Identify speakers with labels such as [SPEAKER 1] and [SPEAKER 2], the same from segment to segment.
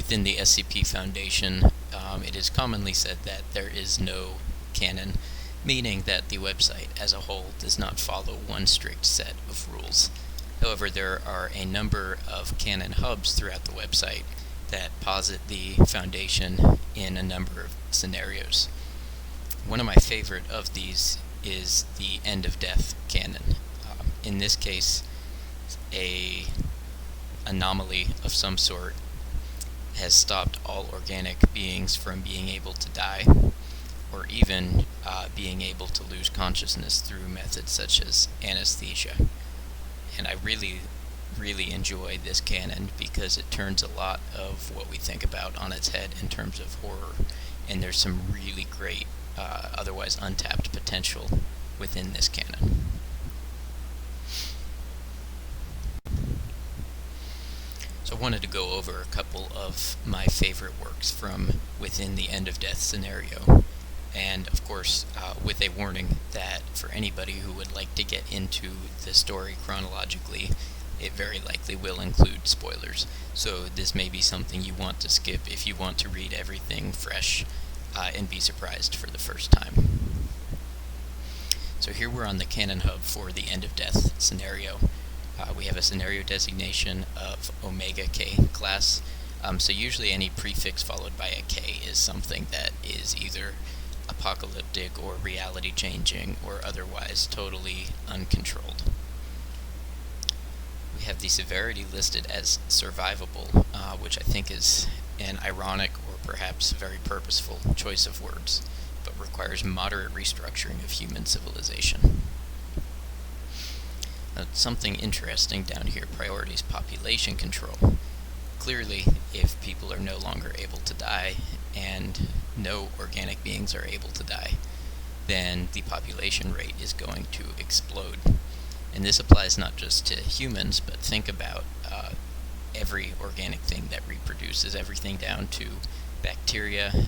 [SPEAKER 1] within the SCP Foundation, it is commonly said that there is no canon, meaning that the website as a whole does not follow one strict set of rules. However, there are a number of canon hubs throughout the website that posit the Foundation in a number of scenarios. One of my favorite of these is the End of Death canon. In this case, a anomaly of some sort has stopped all organic beings from being able to die, or even being able to lose consciousness through methods such as anesthesia. And I really enjoy this canon because it turns a lot of what we think about on its head in terms of horror, and there's some really great, otherwise untapped potential within this canon. So I wanted to go over a couple of my favorite works from within the End of Death scenario, and of course with a warning that for anybody who would like to get into the story chronologically, it very likely will include spoilers, so this may be something you want to skip if you want to read everything fresh and be surprised for the first time. So here we're on the Canon Hub for the End of Death scenario. We have a scenario designation of Omega K class, so usually any prefix followed by a K is something that is either apocalyptic or reality changing or otherwise totally uncontrolled. We have the severity listed as survivable, which I think is an ironic or perhaps very purposeful choice of words, but requires moderate restructuring of human civilization. Something interesting down here, priorities population control. Clearly, if people are no longer able to die, and no organic beings are able to die, then the population rate is going to explode. And this applies not just to humans, but think about every organic thing that reproduces, everything down to bacteria,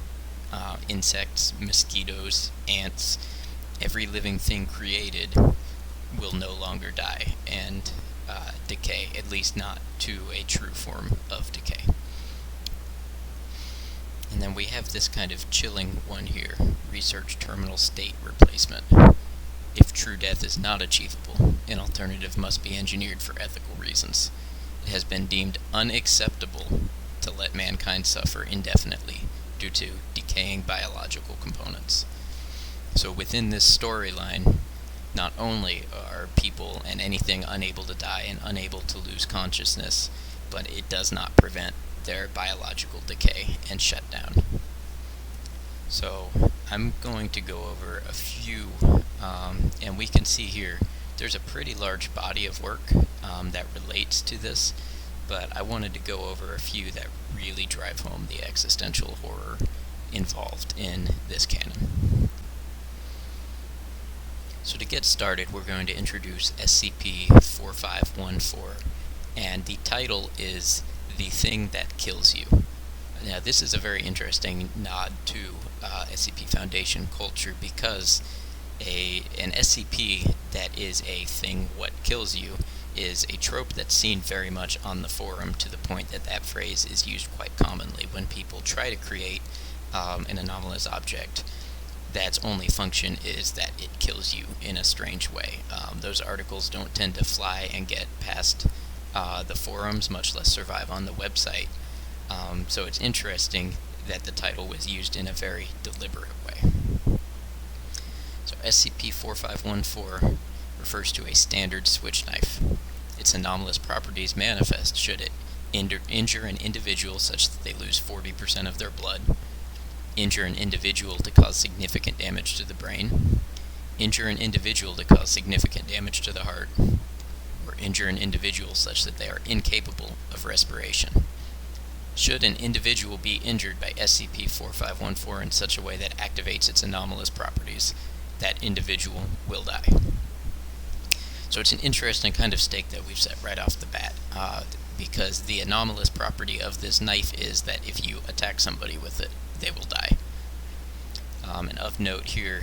[SPEAKER 1] insects, mosquitoes, ants. Every living thing created will no longer die and decay, at least not to a true form of decay. And then we have this kind of chilling one here, research terminal state replacement. If true death is not achievable, an alternative must be engineered for ethical reasons. It has been deemed unacceptable to let mankind suffer indefinitely due to decaying biological components. So within this storyline, not only are people and anything unable to die and unable to lose consciousness, but it does not prevent their biological decay and shutdown. So I'm going to go over a few, and we can see here there's a pretty large body of work that relates to this, but I wanted to go over a few that really drive home the existential horror involved in this canon. So to get started, we're going to introduce SCP-4514, and the title is The Thing That Kills You. Now, this is a very interesting nod to SCP Foundation culture, because an SCP that is a thing what kills you is a trope that's seen very much on the forum, to the point that that phrase is used quite commonly when people try to create an anomalous object that's only function is that it kills you in a strange way. Those articles don't tend to fly and get past the forums, much less survive on the website. So it's interesting that the title was used in a very deliberate way. So SCP-4514 refers to a standard switch knife. Its anomalous properties manifest should it injure an individual such that they lose 40% of their blood, injure an individual to cause significant damage to the brain, injure an individual to cause significant damage to the heart, or injure an individual such that they are incapable of respiration. Should an individual be injured by SCP-4514 in such a way that activates its anomalous properties, that individual will die. So it's an interesting kind of stake that we've set right off the bat, because the anomalous property of this knife is that if you attack somebody with it, they will die. And of note here,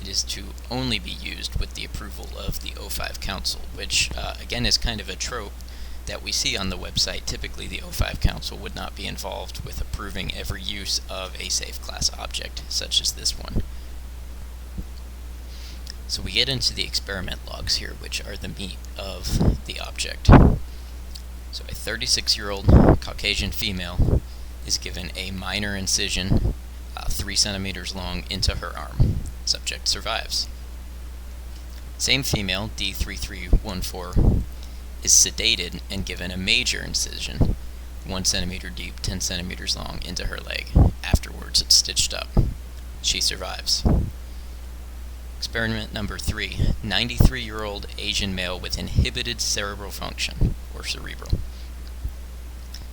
[SPEAKER 1] it is to only be used with the approval of the O5 Council, which again is kind of a trope that we see on the website, typically the O5 Council would not be involved with approving every use of a safe class object, such as this one. So we get into the experiment logs here, which are the meat of the object. So a 36-year-old Caucasian female is given a minor incision 3 centimeters long into her arm. Subject survives. Same female, D3314, is sedated and given a major incision, 1 centimeter deep, 10 centimeters long, into her leg. Afterwards, it's stitched up. She survives. Experiment number 3, 93-year-old Asian male with inhibited cerebral function, or cerebral.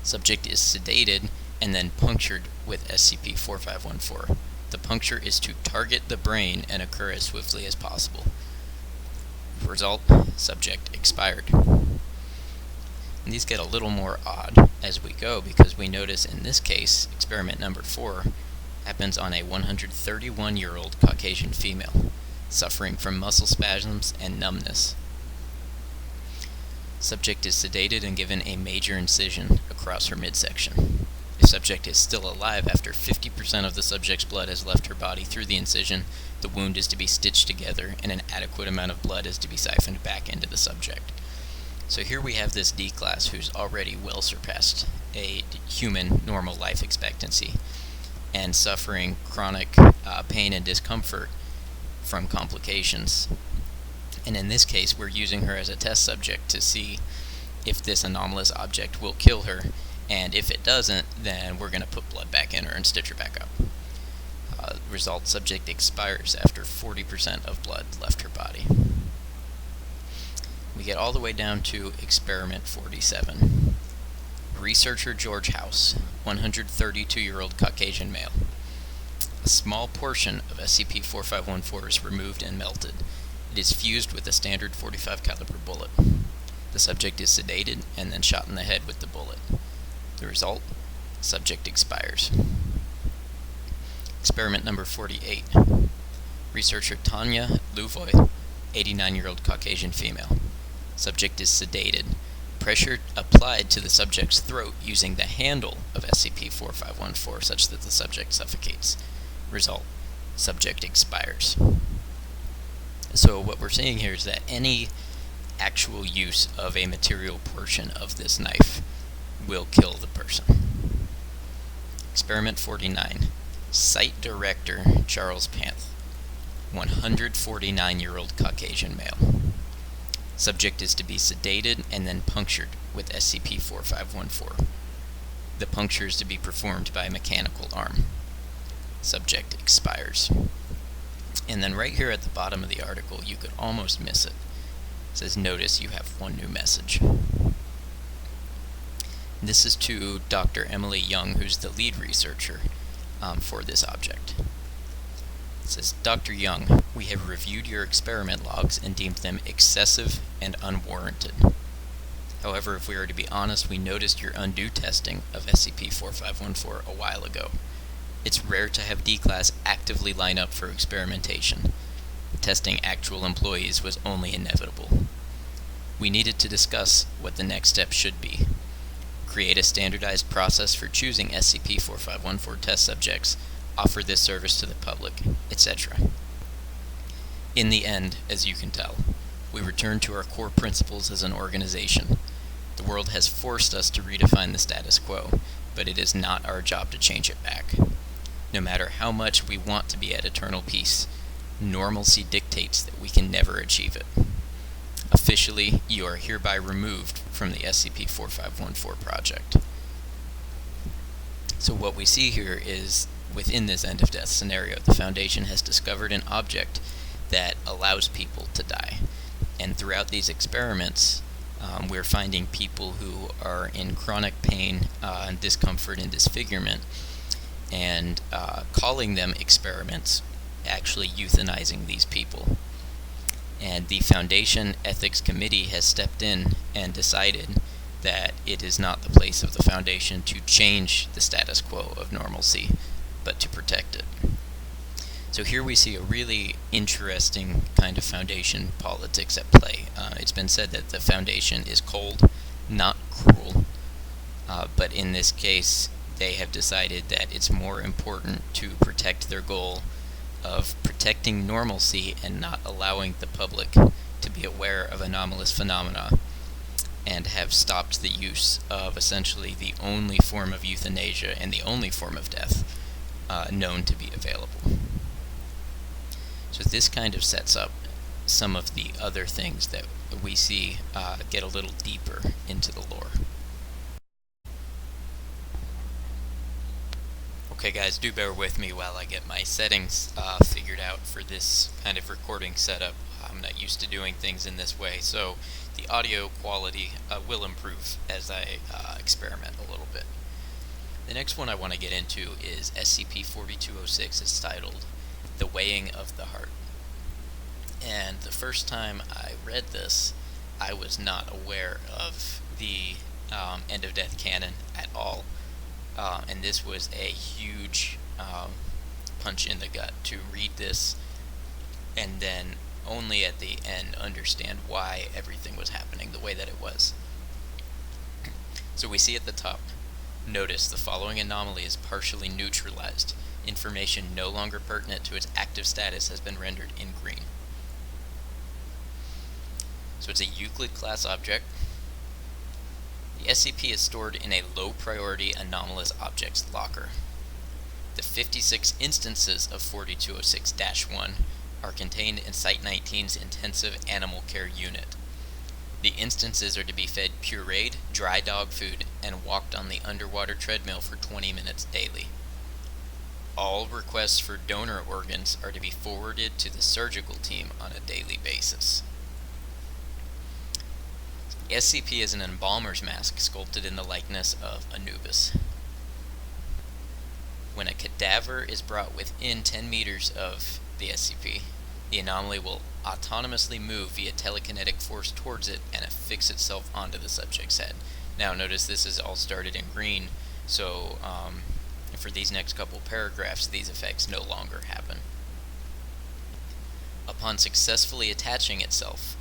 [SPEAKER 1] Subject is sedated and then punctured with SCP-4514. The puncture is to target the brain and occur as swiftly as possible. Result, subject expired. And these get a little more odd as we go, because we notice in this case, experiment number 4 happens on a 131-year-old Caucasian female, suffering from muscle spasms and numbness. Subject is sedated and given a major incision across her midsection. If subject is still alive after 50% of the subject's blood has left her body through the incision, the wound is to be stitched together and an adequate amount of blood is to be siphoned back into the subject. So here we have this D-class who's already well surpassed a human normal life expectancy and suffering chronic pain and discomfort from complications. And in this case, we're using her as a test subject to see if this anomalous object will kill her, and if it doesn't, then we're going to put blood back in her and stitch her back up. Result, subject expires after 40% of blood left her body. We get all the way down to experiment 47. Researcher George House, 132-year-old Caucasian male. A small portion of SCP-4514 is removed and melted. It is fused with a standard .45 caliber bullet. The subject is sedated and then shot in the head with the bullet. The result, subject expires. Experiment number 48. Researcher Tanya Luvoy, 89-year-old Caucasian female. Subject is sedated. Pressure applied to the subject's throat using the handle of SCP-4514 such that the subject suffocates. Result, subject expires. So what we're seeing here is that any actual use of a material portion of this knife will kill the person. Experiment 49. Site Director Charles Panth, 149-year-old Caucasian male. Subject is to be sedated and then punctured with SCP-4514. The puncture is to be performed by a mechanical arm. Subject expires. And then right here at the bottom of the article, you could almost miss it. It says, notice you have one new message. This is to Dr. Emily Young, who's the lead researcher for this object. It says, Dr. Young, we have reviewed your experiment logs and deemed them excessive and unwarranted. However, if we are to be honest, we noticed your undue testing of SCP-4514 a while ago. It's rare to have D-Class actively line up for experimentation. Testing actual employees was only inevitable. We needed to discuss what the next step should be. Create a standardized process for choosing SCP-4514 test subjects, offer this service to the public, etc. In the end, as you can tell, we return to our core principles as an organization. The world has forced us to redefine the status quo, but it is not our job to change it back. No matter how much we want to be at eternal peace, normalcy dictates that we can never achieve it. Officially, you are hereby removed from the SCP-4514 project. So what we see here is, within this end-of-death scenario, the Foundation has discovered an object that allows people to die. And throughout these experiments, we're finding people who are in chronic pain, and discomfort and disfigurement, and calling them experiments, actually euthanizing these people. And the Foundation Ethics Committee has stepped in and decided that it is not the place of the Foundation to change the status quo of normalcy, but to protect it. So here we see a really interesting kind of Foundation politics at play. It's been said that the Foundation is cold not cruel, but in this case, they have decided that it's more important to protect their goal of protecting normalcy and not allowing the public to be aware of anomalous phenomena, and have stopped the use of essentially the only form of euthanasia and the only form of death known to be available. So this kind of sets up some of the other things that we see get a little deeper into the lore. Okay guys, do bear with me while I get my settings figured out for this kind of recording setup. I'm not used to doing things in this way, so the audio quality will improve as I experiment a little bit. The next one I want to get into is SCP-4206. It's titled The Weighing of the Heart. And the first time I read this, I was not aware of the End of Death canon at all. And this was a huge punch in the gut to read this and then only at the end understand why everything was happening the way that it was. So we see at the top, notice the following anomaly is partially neutralized. Information no longer pertinent to its active status has been rendered in green. So it's a Euclid class object. The SCP is stored in a low priority anomalous objects locker. The 56 instances of 4206-1 are contained in Site 19's intensive animal care unit. The instances are to be fed pureed, dry dog food and walked on the underwater treadmill for 20 minutes daily. All requests for donor organs are to be forwarded to the surgical team on a daily basis. SCP is an embalmer's mask sculpted in the likeness of Anubis. When a cadaver is brought within 10 meters of the SCP, the anomaly will autonomously move via telekinetic force towards it and affix itself onto the subject's head. Now notice this is all started in green, so for these next couple paragraphs, these effects no longer happen. Upon successfully attaching itself,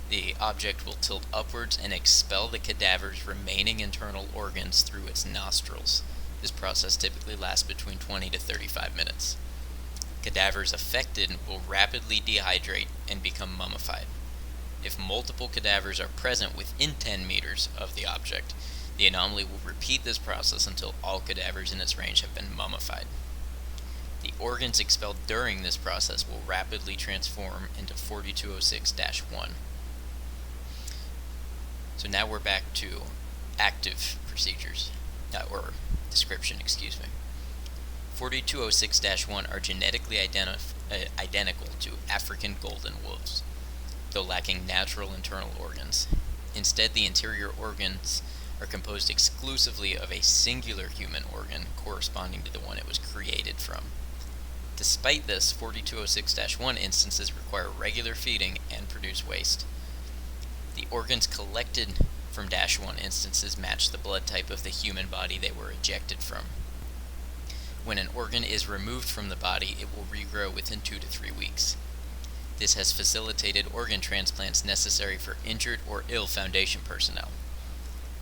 [SPEAKER 1] the object will tilt upwards and expel the cadaver's remaining internal organs through its nostrils. This process typically lasts between 20 to 35 minutes. Cadavers affected will rapidly dehydrate and become mummified. If multiple cadavers are present within 10 meters of the object, the anomaly will repeat this process until all cadavers in its range have been mummified. The organs expelled during this process will rapidly transform into 4206-1. So now we're back to active procedures, or description, excuse me. 4206-1 are genetically identical to African golden wolves, though lacking natural internal organs. Instead, the interior organs are composed exclusively of a singular human organ corresponding to the one it was created from. Despite this, 4206-1 instances require regular feeding and produce waste. The organs collected from -1 instances match the blood type of the human body they were ejected from. When an organ is removed from the body, it will regrow within 2 to 3 weeks. This has facilitated organ transplants necessary for injured or ill Foundation personnel.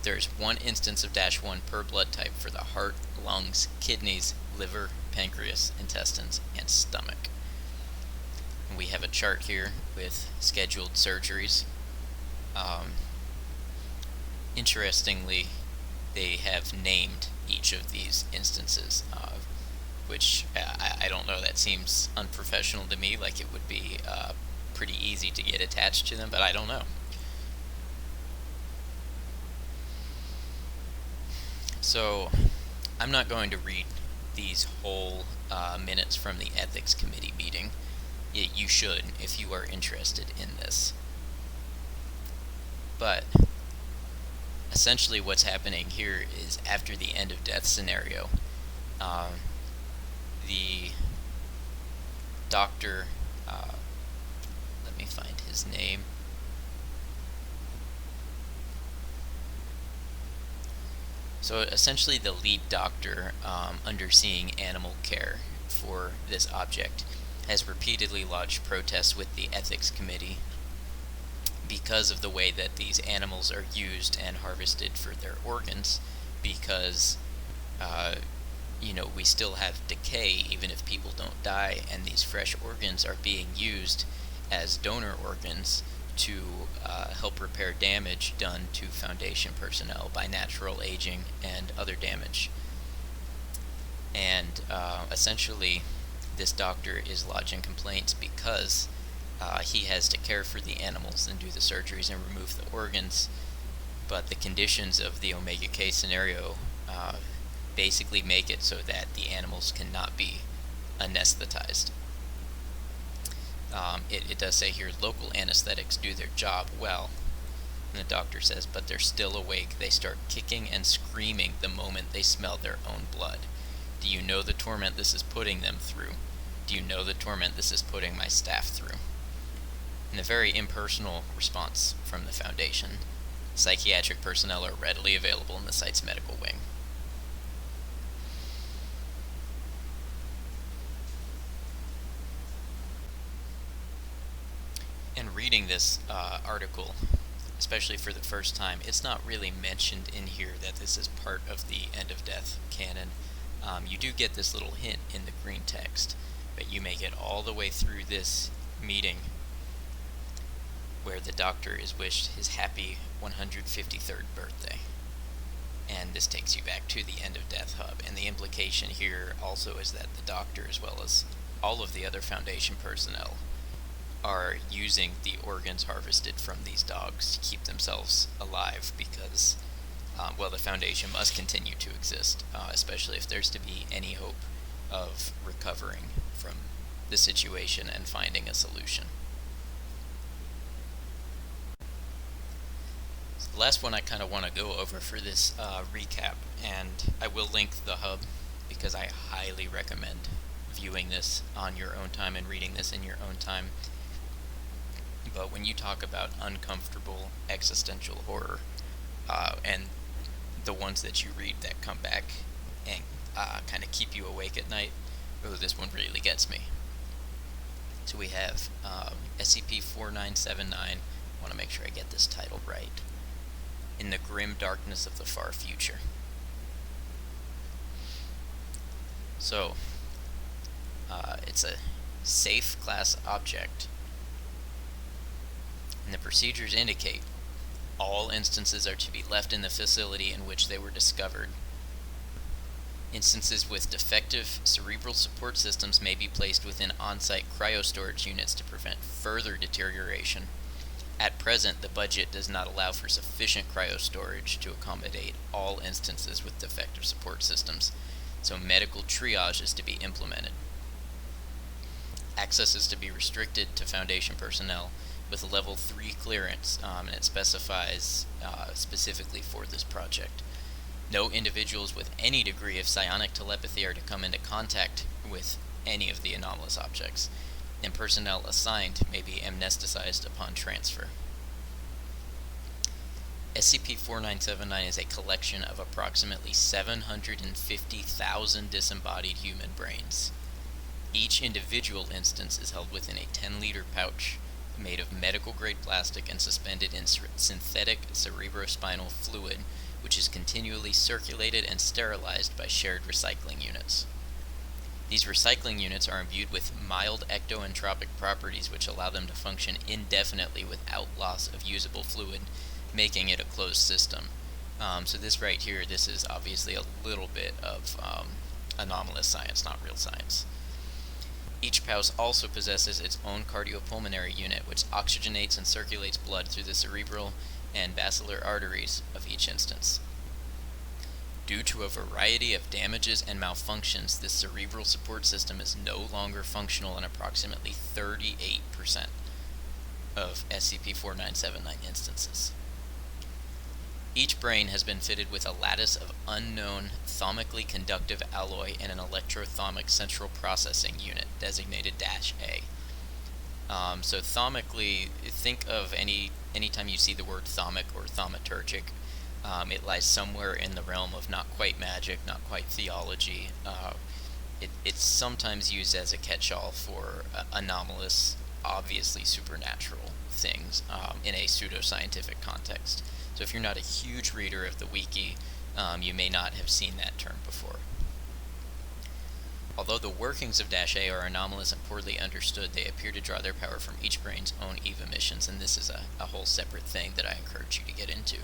[SPEAKER 1] There is 1 instance of -1 per blood type for the heart, lungs, kidneys, liver, pancreas, intestines, and stomach. And we have a chart here with scheduled surgeries. Interestingly, they have named each of these instances, which I don't know, that seems unprofessional to me, like it would be pretty easy to get attached to them, but I don't know. So, I'm not going to read these whole minutes from the Ethics Committee meeting. You should, if you are interested in this. But essentially what's happening here is, after the end of death scenario, the doctor, let me find his name. So essentially the lead doctor underseeing animal care for this object has repeatedly lodged protests with the Ethics Committee, because of the way that these animals are used and harvested for their organs, because we still have decay even if people don't die, and these fresh organs are being used as donor organs to help repair damage done to Foundation personnel by natural aging and other damage. And essentially, this doctor is lodging complaints because he has to care for the animals and do the surgeries and remove the organs, but the conditions of the Omega K scenario basically make it so that the animals cannot be anesthetized. It does say here, local anesthetics do their job well, and the doctor says, but they're still awake. They start kicking and screaming the moment they smell their own blood. Do you know the torment this is putting them through? Do you know the torment this is putting my staff through? In a very impersonal response from the Foundation, psychiatric personnel are readily available in the site's medical wing. And reading this article, especially for the first time, it's not really mentioned in here that this is part of the End of Death canon. You do get this little hint in the green text, but you make it all the way through this meeting where the doctor is wished his happy 153rd birthday. And this takes you back to the End of Death hub, and the implication here also is that the doctor, as well as all of the other Foundation personnel, are using the organs harvested from these dogs to keep themselves alive because, the Foundation must continue to exist, especially if there's to be any hope of recovering from the situation and finding a solution. So the last one I kind of want to go over for this recap, and I will link the hub because I highly recommend viewing this on your own time and reading this in your own time. But when you talk about uncomfortable existential horror, and the ones that you read that come back and kind of keep you awake at night, this one really gets me. So we have SCP-4979, I want to make sure I get this title right, In the Grim Darkness of the Far Future. So, it's a safe class object, and the procedures indicate all instances are to be left in the facility in which they were discovered. Instances with defective cerebral support systems may be placed within on-site cryostorage units to prevent further deterioration. At present, the budget does not allow for sufficient cryostorage to accommodate all instances with defective support systems, so medical triage is to be implemented. Access is to be restricted to Foundation personnel with a level 3 clearance, and it specifies specifically for this project. No individuals with any degree of psionic telepathy are to come into contact with any of the anomalous objects, and personnel assigned may be amnesticized upon transfer. SCP-4979 is a collection of approximately 750,000 disembodied human brains. Each individual instance is held within a 10-liter pouch made of medical-grade plastic and suspended in synthetic cerebrospinal fluid, which is continually circulated and sterilized by shared recycling units. These recycling units are imbued with mild ectoentropic properties which allow them to function indefinitely without loss of usable fluid, making it a closed system. So this right here, this is obviously a little bit of anomalous science, not real science. Each pouch also possesses its own cardiopulmonary unit, which oxygenates and circulates blood through the cerebral and basilar arteries of each instance. Due to a variety of damages and malfunctions, this cerebral support system is no longer functional in approximately 38% of SCP-4979 instances. Each brain has been fitted with a lattice of unknown thomically conductive alloy and an electrothomic central processing unit, designated -A. So thomically, think of anytime you see the word thomic or thaumaturgic, it lies somewhere in the realm of not quite magic, not quite theology. It's sometimes used as a catch-all for anomalous, obviously supernatural things in a pseudoscientific context. So if you're not a huge reader of the wiki, you may not have seen that term before. Although the workings of -A are anomalous and poorly understood, they appear to draw their power from each brain's own EVE emissions, and this is a whole separate thing that I encourage you to get into.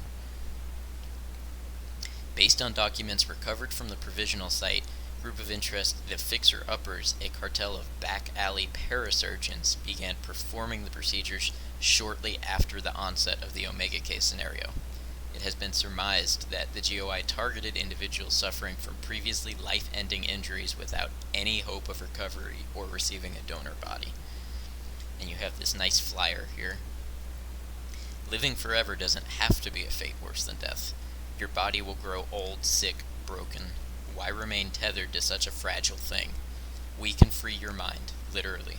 [SPEAKER 1] Based on documents recovered from the provisional site, group of interest, the Fixer-Uppers, a cartel of back-alley parasurgeons, began performing the procedures shortly after the onset of the Omega K scenario. It has been surmised that the GOI targeted individuals suffering from previously life-ending injuries without any hope of recovery or receiving a donor body. And you have this nice flyer here. Living forever doesn't have to be a fate worse than death. Your body will grow old, sick, broken. Why remain tethered to such a fragile thing? We can free your mind, literally.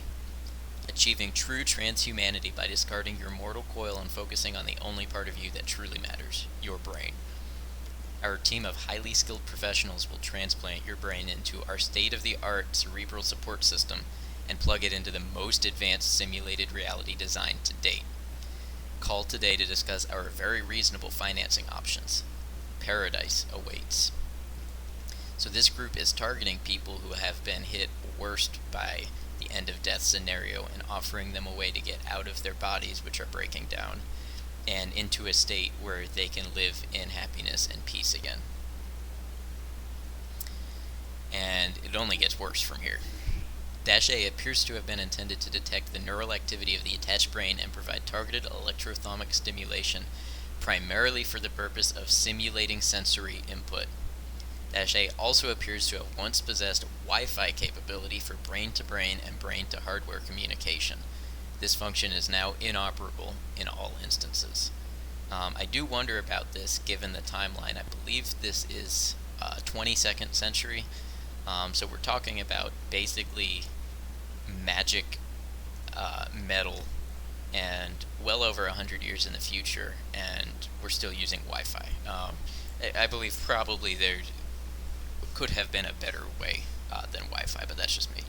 [SPEAKER 1] Achieving true transhumanity by discarding your mortal coil and focusing on the only part of you that truly matters, your brain. Our team of highly skilled professionals will transplant your brain into our state-of-the-art cerebral support system and plug it into the most advanced simulated reality design to date. Call today to discuss our very reasonable financing options. Paradise awaits. So this group is targeting people who have been hit worst by the end of death scenario and offering them a way to get out of their bodies, which are breaking down, and into a state where they can live in happiness and peace again. And it only gets worse from here. -A appears to have been intended to detect the neural activity of the attached brain and provide targeted electrothalamic stimulation, primarily for the purpose of simulating sensory input. -A also appears to have once possessed Wi-Fi capability for brain-to-brain and brain-to-hardware communication. This function is now inoperable in all instances. I do wonder about this given the timeline. I believe this is 22nd century, so we're talking about basically magic metal and well over 100 years in the future, and we're still using Wi-Fi. I believe probably there could have been a better way than Wi-Fi, but that's just me.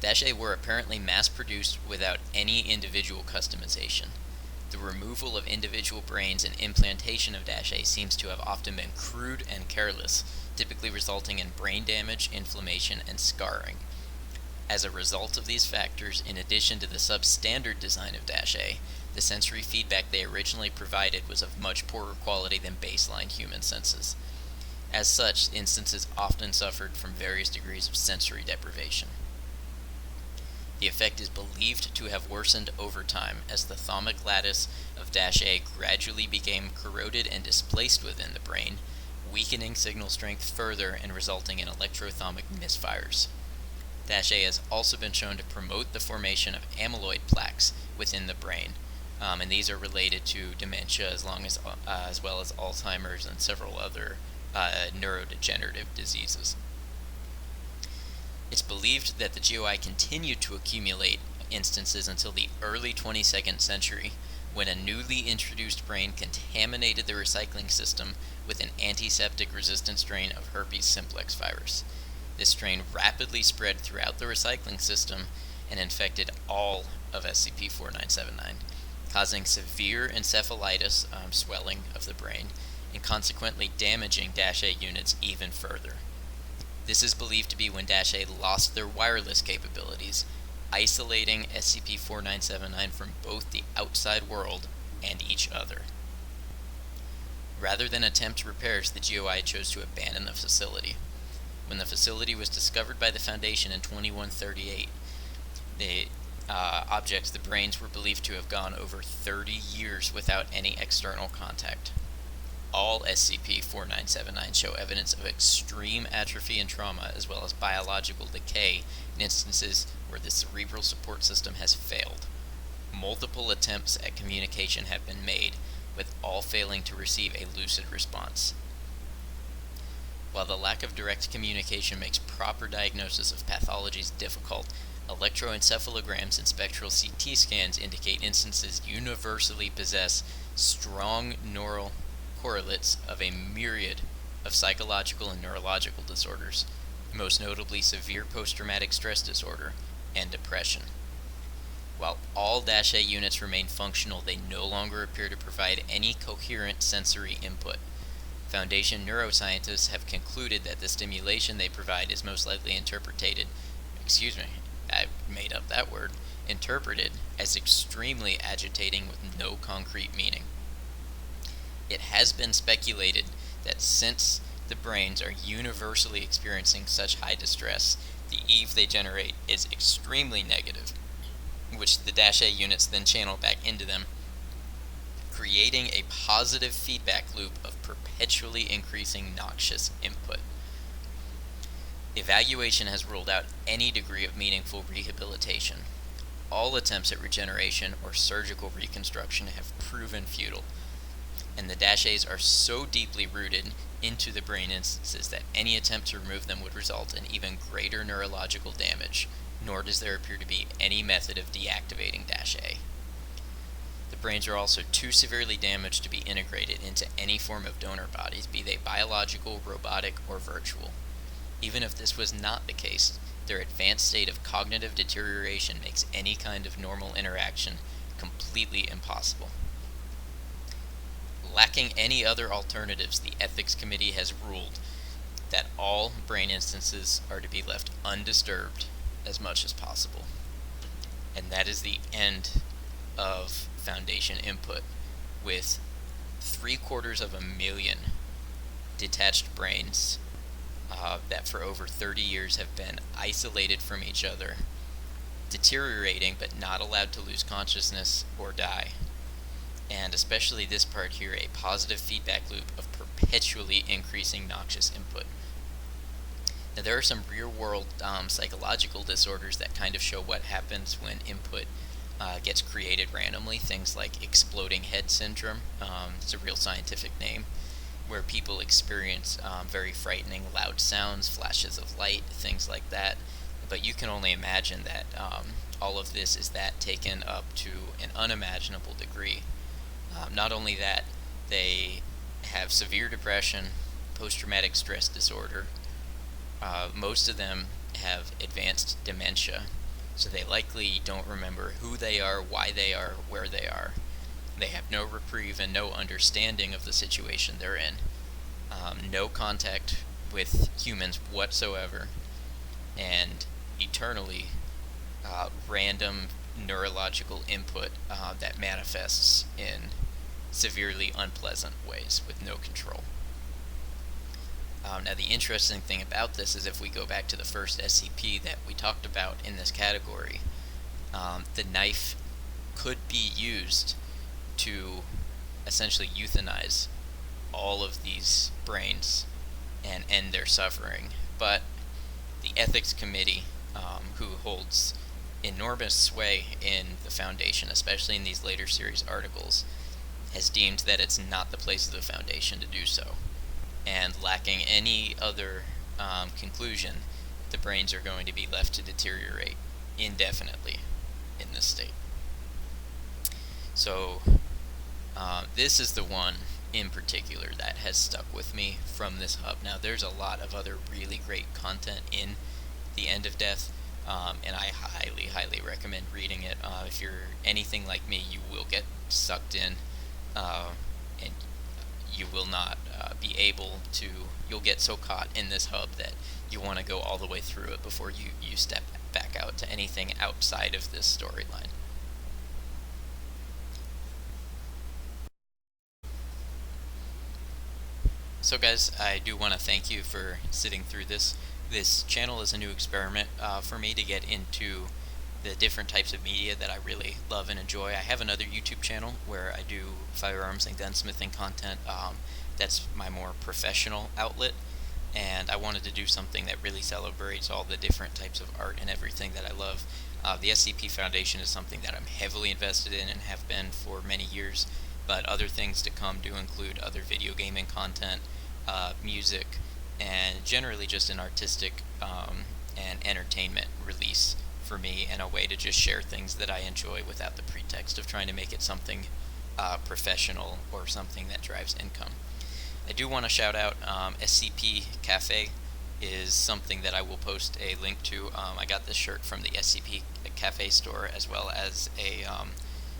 [SPEAKER 1] -A were apparently mass-produced without any individual customization. The removal of individual brains and implantation of -A seems to have often been crude and careless, typically resulting in brain damage, inflammation, and scarring. As a result of these factors, in addition to the substandard design of -A, the sensory feedback they originally provided was of much poorer quality than baseline human senses. As such, instances often suffered from various degrees of sensory deprivation. The effect is believed to have worsened over time as the thalamic lattice of -A gradually became corroded and displaced within the brain, weakening signal strength further and resulting in electrothalamic misfires. -A has also been shown to promote the formation of amyloid plaques within the brain, and these are related to dementia as well as Alzheimer's and several other neurodegenerative diseases. It's believed that the GOI continued to accumulate instances until the early 22nd century, when a newly introduced brain contaminated the recycling system with an antiseptic-resistant strain of herpes simplex virus. This strain rapidly spread throughout the recycling system and infected all of SCP-4979, causing severe encephalitis, swelling of the brain, and consequently damaging -A units even further. This is believed to be when -A lost their wireless capabilities, isolating SCP-4979 from both the outside world and each other. Rather than attempt repairs, the GOI chose to abandon the facility. When the facility was discovered by the Foundation in 2138, the brains were believed to have gone over 30 years without any external contact. All SCP-4979 show evidence of extreme atrophy and trauma, as well as biological decay in instances where the cerebral support system has failed. Multiple attempts at communication have been made, with all failing to receive a lucid response. While the lack of direct communication makes proper diagnosis of pathologies difficult, electroencephalograms and spectral CT scans indicate instances universally possess strong neural correlates of a myriad of psychological and neurological disorders, most notably severe post-traumatic stress disorder and depression. While all -A units remain functional, they no longer appear to provide any coherent sensory input. Foundation neuroscientists have concluded that the stimulation they provide is most likely interpreted as extremely agitating with no concrete meaning. It has been speculated that since the brains are universally experiencing such high distress, the EVE they generate is extremely negative, which the -A units then channel back into them, creating a positive feedback loop of perpetually increasing noxious input. Evaluation has ruled out any degree of meaningful rehabilitation. All attempts at regeneration or surgical reconstruction have proven futile, and the -As are so deeply rooted into the brain instances that any attempt to remove them would result in even greater neurological damage, nor does there appear to be any method of deactivating -A. The brains are also too severely damaged to be integrated into any form of donor bodies, be they biological, robotic, or virtual. Even if this was not the case, their advanced state of cognitive deterioration makes any kind of normal interaction completely impossible. Lacking any other alternatives, the Ethics Committee has ruled that all brain instances are to be left undisturbed as much as possible. And that is the end of Foundation input, with 750,000 detached brains that for over 30 years have been isolated from each other, deteriorating but not allowed to lose consciousness or die. And especially this part here, a positive feedback loop of perpetually increasing noxious input. Now, there are some real-world psychological disorders that kind of show what happens when input gets created randomly. Things like exploding head syndrome, it's a real scientific name, where people experience very frightening loud sounds, flashes of light, things like that. But you can only imagine that all of this is that taken up to an unimaginable degree. Not only that, they have severe depression, post-traumatic stress disorder. Most of them have advanced dementia, so they likely don't remember who they are, why they are, where they are. They have no reprieve and no understanding of the situation they're in. No contact with humans whatsoever, and eternally random neurological input that manifests in severely unpleasant ways with no control. Now, the interesting thing about this is if we go back to the first SCP that we talked about in this category, the knife could be used to essentially euthanize all of these brains and end their suffering. But the Ethics Committee, who holds enormous sway in the Foundation, especially in these later series articles, has deemed that it's not the place of the Foundation to do so. And lacking any other conclusion, the brains are going to be left to deteriorate indefinitely in this state. So this is the one in particular that has stuck with me from this hub. Now, there's a lot of other really great content in The End of Death, and I highly recommend reading it. If you're anything like me, you will get sucked in, and you will not be able to, you'll get so caught in this hub that you want to go all the way through it before you step back out to anything outside of this storyline. So guys, I do want to thank you for sitting through this. This channel is a new experiment for me to get into the different types of media that I really love and enjoy. I have another YouTube channel where I do firearms and gunsmithing content. That's my more professional outlet, and I wanted to do something that really celebrates all the different types of art and everything that I love. The SCP Foundation is something that I'm heavily invested in and have been for many years, but other things to come do include other video gaming content, music, and generally just an artistic and entertainment release for me, and a way to just share things that I enjoy without the pretext of trying to make it something professional or something that drives income. I do want to shout out SCP Cafe. is something that I will post a link to. I got this shirt from the SCP Cafe store, as well as a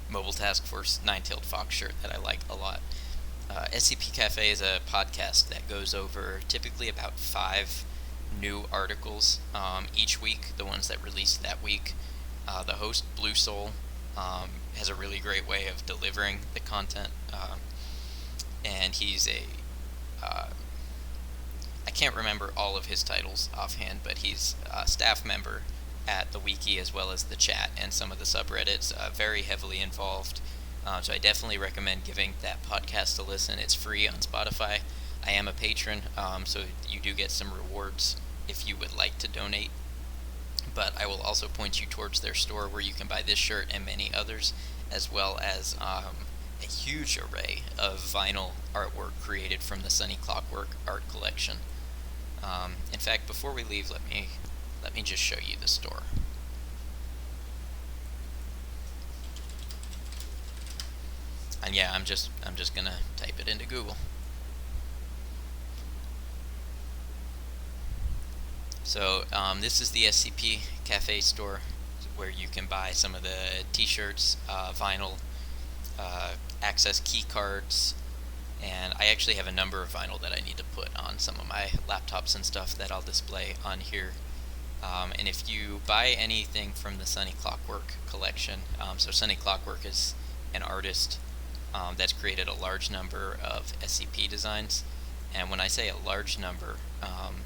[SPEAKER 1] Mobile Task Force Nine-Tailed Fox shirt that I like a lot. SCP Cafe is a podcast that goes over typically about 5 new articles each week, the ones that released that week. The host, Blue Soul, has a really great way of delivering the content, and he's I can't remember all of his titles offhand, but he's a staff member at the wiki as well as the chat and some of the subreddits, very heavily involved. So I definitely recommend giving that podcast a listen. It's free on Spotify. I am a patron, so you do get some rewards if you would like to donate. But I will also point you towards their store where you can buy this shirt and many others, as well as a huge array of vinyl artwork created from the Sunny Clockwork art collection. In fact, before we leave, let me just show you the store. And yeah, I'm just gonna type it into Google. So this is the SCP Cafe store, where you can buy some of the t-shirts, vinyl, access key cards, and I actually have a number of vinyl that I need to put on some of my laptops and stuff that I'll display on here. And if you buy anything from the Sunny Clockwork collection, so Sunny Clockwork is an artist that's created a large number of SCP designs. And when I say a large number,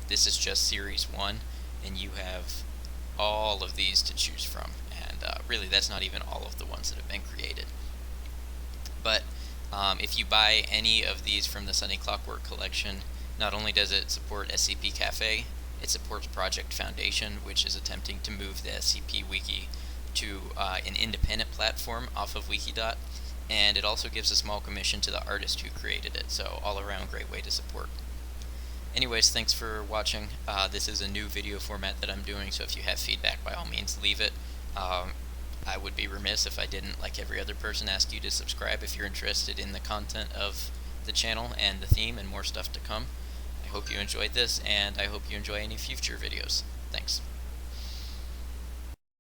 [SPEAKER 1] this is just Series 1, and you have all of these to choose from. And really, that's not even all of the ones that have been created. But if you buy any of these from the Sunny Clockwork collection, not only does it support SCP Cafe, it supports Project Foundation, which is attempting to move the SCP Wiki to an independent platform off of Wikidot, and it also gives a small commission to the artist who created it, so all around great way to support. Anyways, thanks for watching. This is a new video format that I'm doing, so if you have feedback, by all means leave it. I would be remiss if I didn't, like every other person, ask you to subscribe if you're interested in the content of the channel and the theme and more stuff to come. I hope you enjoyed this, and I hope you enjoy any future videos. Thanks.